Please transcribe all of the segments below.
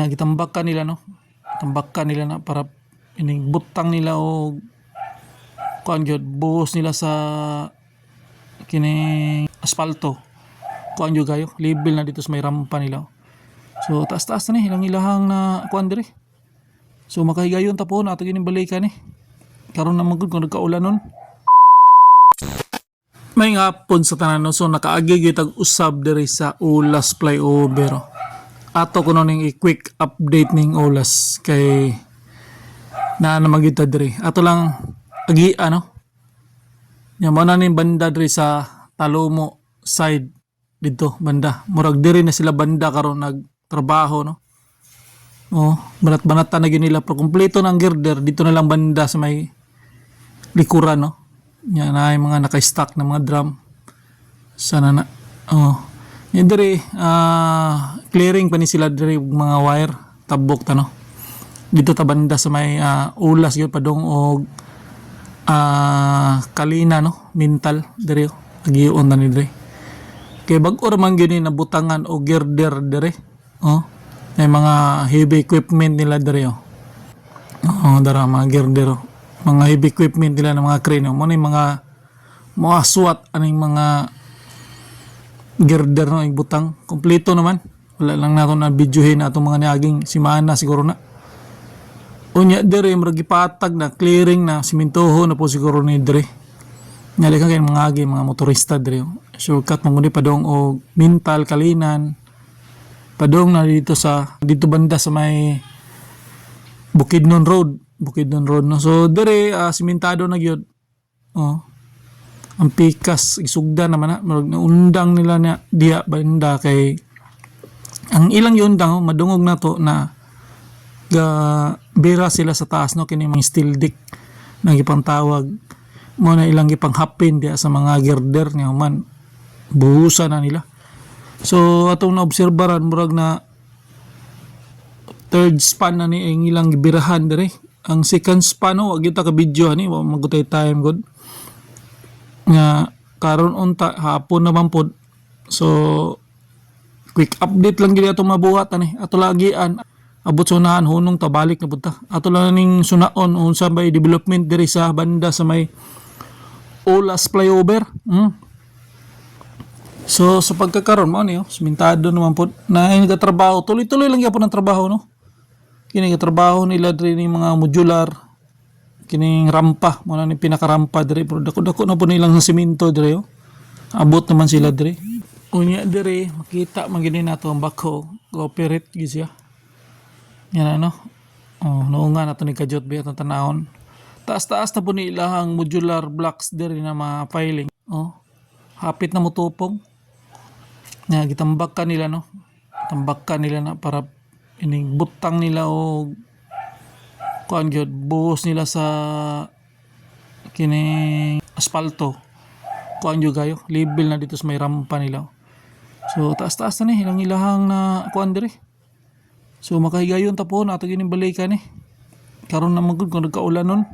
nga gitambak ka nila no, tambak ka nila na para ining butang nila o kuan gyud buhos nila sa kining asfalto, kuan gyud kayo level na dito sa may rampa nila. So taas-taas na ni ilang ilahang na kuan diri. So makahigayon ta po nato gining balikan ni karon na magud kung nagkaulan nun. May hapon sa tanan no, so nakaagi gyud tag usab diri sa Ulas flyover. Ato ko ning i-quick update ning Ulas kay na magyud ta diri. Ato lang agi ano. Nya mo na ning banda diri sa Talomo side dito banda. Murag diri na sila banda karon nagtrabaho no. Oh, banat-banat na gyud nila pero kumpleto ng girder dito na lang banda sa may likuran no. Yan na yung mga naka-stack na mga drum. Sana na. Oh. Yan diri clearing pa ni sila diri mga wire tabok ta no. Dito ta banda sa may Ulas gyud padong og Kalina no, Mintal diri agion na ni diri. Kay bag-o man gyud ni nabutangan og girder diri. Oh. May mga heavy equipment nila diri oh. Oh, dara mga girder oh. Mga heavy equipment nila ng mga crane mo ni mga SWAT aning mga girder no ibutang kompleto naman wala lang nato na videohin atong mga niaging simana siguro na unya dere murag gipatag na clearing na simentoho na po siguro ni dere nyali kay mga agi mga motorista dere shortcut mo ni padong og Mintal Kalinan padong na dito banda sa may Bukidnon Road no. So dere simentado na gyud. Oh. Ang pikas isugda naman na undang nila na diya banda kay ang ilang yundang madungog na to na bira sila sa taas no kini mga steel dick na gipantawag mo na ilang gipanghapin diya sa mga girder niya man buhusan na nila. So atong naobserbaran murag na third span na ni ang ilang gibirahan dere. Ang second span no wag kita ka video ani wa magutay time god nga karon unta hapon naman pod. So quick update lang gid ato mabuhat ani ato lagian abot sunahan hunong tabalik na pud ta ato lang ning sunaon unsa bay development diri sa banda sa may Ulas flyover. So sa pagkakaron mo ni simentado naman pod na ang trabaho tuloy-tuloy lang gyapon ang trabaho no. Kini trabaho nila diri ni mga modular kining rampa mo na ni pinakarampa diri pero dako-dako na po nilang semento diri oh. Abot naman sila diri. Unya diri makita man gini nato ang backhoe cooperate gid siya. Yan ano. Oh, noonga nato ni kajot bi atong tanahon. Taas-taas na po ni ilahang modular blocks diri na mga piling. Oh. Hapit na mutupong. Nga gitambak ka nila no. Tambak ka nila na para ining butang nila o kuan gyud buhos nila sa kining asfalto kuan gyud kayo level na dito sa may rampa nila. So taas-taas na ni ilang ilahang na kuan diri. So makahigayon ta po nato gining balikan ni karon na magud kung nagkaulan nun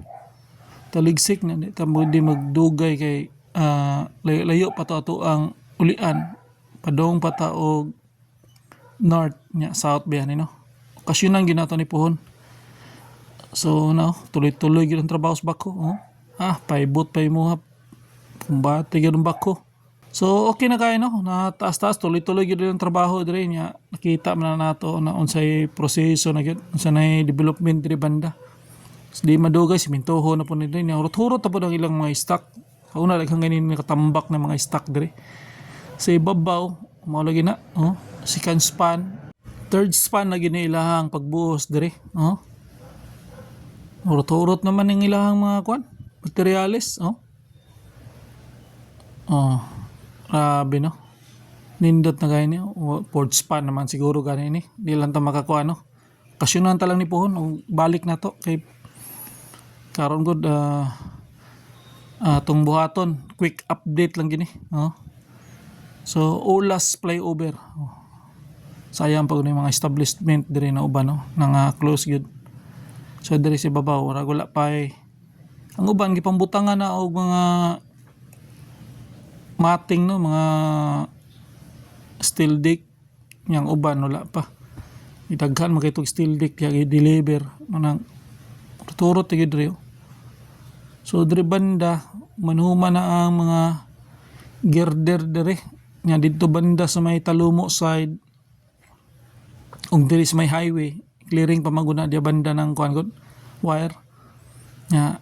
taligsik na di ta di magdugay kay layo pa to ato ang ulian padong pata og north nya south biyan no. Okasyonan ginato ni pohon. So now tuloy-tuloy gyud ang trabaho sa bako. Oh. Paibot pa mo hap. Kumbate gyud ang bako. So okay na kay no. Na taas-taas tuloy-tuloy gyud ang trabaho diri nya. Nakita man na nato na unsay proseso na gyud, unsa nay development diri banda. So, di madugay simentoho na po nila nya. Hurot-hurot ta po ang ilang mga stock. Kauna lang ganin nakatambak na mga stock diri. Sa ibabaw mao lagi na. Oh. Second span, third span na giniilahang pagbuhos diri. Oh. Urot-urot naman ng ilahang mga kwan, materialis. Oh. Oh. Grabe no. Nindot na gani. Fourth span naman siguro gani ni. Di lang ta makakuha no. Kasyunan ta lang ni pohon. Balik na to kay karon gud tong buhaton. Quick update lang gini. Oh. So Ulas flyover. Oh. Sayang pag yung mga establishment diri na uban no nang close gyud. So diri sa babaw wala pa ang uban gipambutangan na og mga mating no mga steel dick yang uban wala pa. Itaghan makitog steel deck kaya i-deliver manang turot tigid dre. So dre banda manhuma na ang mga girder dere nya didto banda sa may Talumo side ug diri sa may highway clearing pa maguna dia banda ng kuan gud wire nya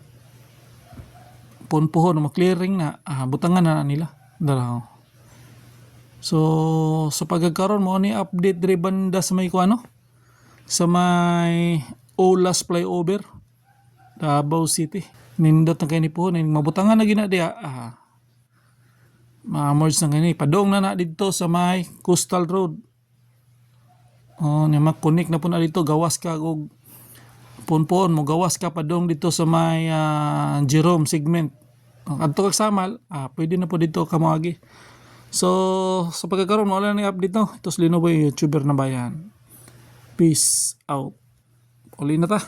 punpuhon mo clearing na butangan na nila dara. So sa pagkakaroon mo ni update diri banda sa may kuano sa may Olas flyover Davao City nindot na kay ni po mabutangan na gina dia ma-merge na gani padong na dito sa may Coastal Road. Makonik na po na dito gawas ka og ponpon mo gawas ka padong dito sa may Jerome segment. Adto kag Samal, pwede na po dito ka moagi. So sa pagkakaroon mo wala na update no. Ito si Linoboy, YouTuber na bayan. Peace out. Uli na ta.